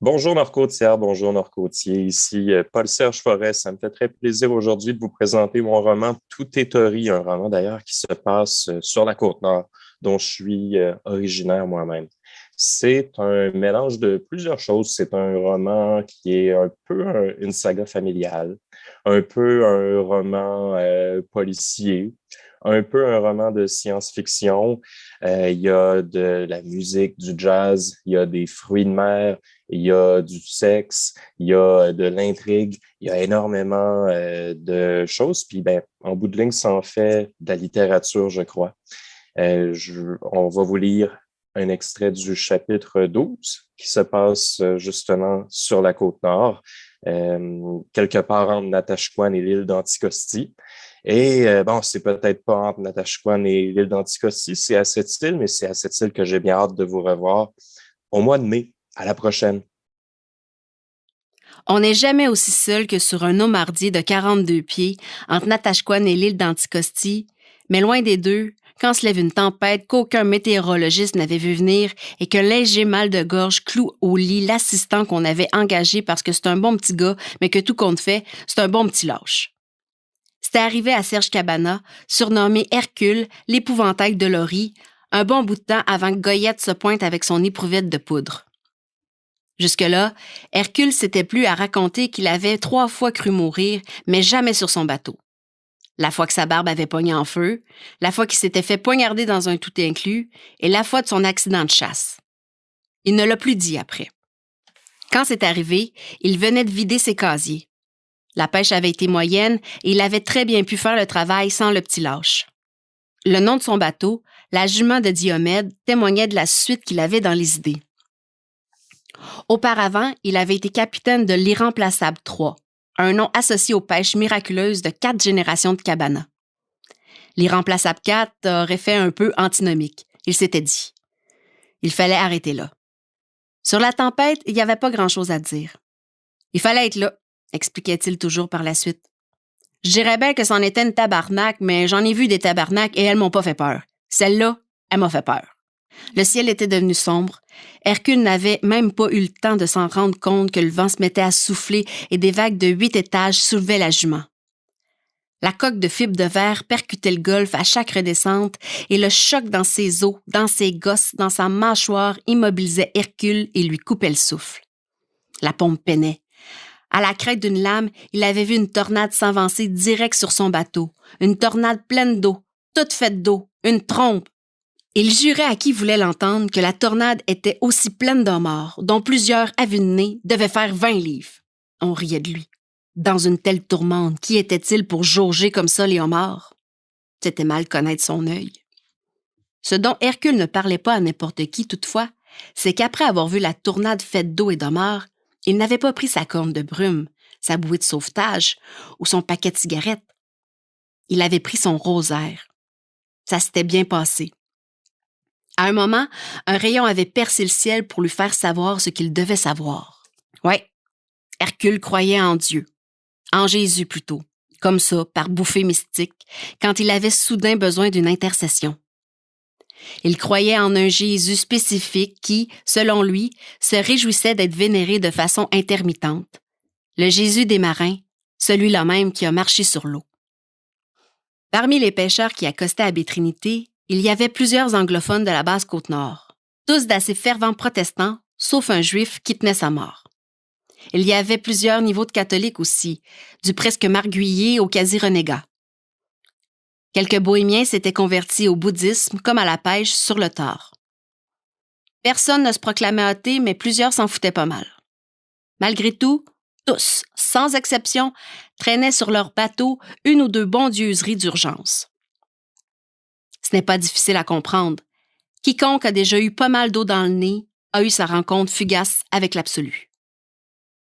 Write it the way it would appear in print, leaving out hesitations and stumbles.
Bonjour Nord-Côtière, bonjour Nord-Côtier. Ici Paul-Serge Forest. Ça me fait très plaisir aujourd'hui de vous présenter mon roman Tout est Tori, un roman d'ailleurs qui se passe sur la Côte-Nord, dont je suis originaire moi-même. C'est un mélange de plusieurs choses. C'est un roman qui est un peu une saga familiale, un peu un roman policier, un peu un roman de science-fiction. Il y a de la musique, du jazz, il y a des fruits de mer, il y a du sexe, il y a de l'intrigue, il y a énormément de choses. Puis, ben, en bout de ligne, ça en fait de la littérature, je crois. On va vous lire un extrait du chapitre 12 qui se passe justement sur la côte nord, quelque part entre Natashquan et l'île d'Anticosti. Et bon, c'est peut-être pas entre Natashquan et l'île d'Anticosti, c'est à cette île, mais c'est à cette île que j'ai bien hâte de vous revoir au mois de mai. À la prochaine. On n'est jamais aussi seul que sur un mardi de 42 pieds entre Natashquan et l'île d'Anticosti, mais loin des deux, quand se lève une tempête qu'aucun météorologiste n'avait vu venir et qu'un léger mal de gorge cloue au lit l'assistant qu'on avait engagé parce que c'est un bon petit gars, mais que tout compte fait, c'est un bon petit lâche. C'était arrivé à Serge Cabana, surnommé Hercule, l'épouvantail de Laurie, un bon bout de temps avant que Goyette se pointe avec son éprouvette de poudre. Jusque-là, Hercule s'était plu à raconter qu'il avait 3 fois cru mourir, mais jamais sur son bateau. La fois que sa barbe avait pogné en feu, la fois qu'il s'était fait poignarder dans un tout inclus, et la fois de son accident de chasse. Il ne l'a plus dit après. Quand c'est arrivé, il venait de vider ses casiers. La pêche avait été moyenne et il avait très bien pu faire le travail sans le petit lâche. Le nom de son bateau, la jument de Diomède, témoignait de la suite qu'il avait dans les idées. Auparavant, il avait été capitaine de l'Irremplaçable 3, un nom associé aux pêches miraculeuses de 4 générations de Cabana. L'Irremplaçable 4 aurait fait un peu antinomique. Il s'était dit. Il fallait arrêter là. Sur la tempête, il n'y avait pas grand-chose à dire. Il fallait être là, expliquait-il toujours par la suite. Je dirais bien que c'en était une tabarnak, mais j'en ai vu des tabarnaks et elles m'ont pas fait peur. Celle-là, elle m'a fait peur. Le ciel était devenu sombre. Hercule n'avait même pas eu le temps de s'en rendre compte que le vent se mettait à souffler et des vagues de 8 étages soulevaient la jument. La coque de fibre de verre percutait le golfe à chaque redescente et le choc dans ses os, dans ses gosses, dans sa mâchoire immobilisait Hercule et lui coupait le souffle. La pompe peinait. À la crête d'une lame, il avait vu une tornade s'avancer direct sur son bateau. Une tornade pleine d'eau, toute faite d'eau, une trompe. Il jurait à qui voulait l'entendre que la tornade était aussi pleine d'hommes morts, dont plusieurs, à vue de nez, devaient faire 20 livres. On riait de lui. Dans une telle tourmente, qui était-il pour jauger comme ça les homards? C'était mal connaître son œil. Ce dont Hercule ne parlait pas à n'importe qui, toutefois, c'est qu'après avoir vu la tornade faite d'eau et d'homards, il n'avait pas pris sa corne de brume, sa bouée de sauvetage ou son paquet de cigarettes. Il avait pris son rosaire. Ça s'était bien passé. À un moment, un rayon avait percé le ciel pour lui faire savoir ce qu'il devait savoir. Ouais, Hercule croyait en Dieu. En Jésus plutôt, comme ça, par bouffée mystique, quand il avait soudain besoin d'une intercession. Il croyait en un Jésus spécifique qui, selon lui, se réjouissait d'être vénéré de façon intermittente. Le Jésus des marins, celui-là même qui a marché sur l'eau. Parmi les pêcheurs qui accostaient à Baie-Trinité, il y avait plusieurs anglophones de la basse Côte-Nord, tous d'assez fervents protestants, sauf un juif qui tenait sa mort. Il y avait plusieurs niveaux de catholiques aussi, du presque marguillier au quasi-renégat. Quelques bohémiens s'étaient convertis au bouddhisme comme à la pêche sur le tard. Personne ne se proclamait athée, mais plusieurs s'en foutaient pas mal. Malgré tout, tous, sans exception, traînaient sur leur bateau une ou deux bondieuseries d'urgence. Ce n'est pas difficile à comprendre. Quiconque a déjà eu pas mal d'eau dans le nez a eu sa rencontre fugace avec l'absolu.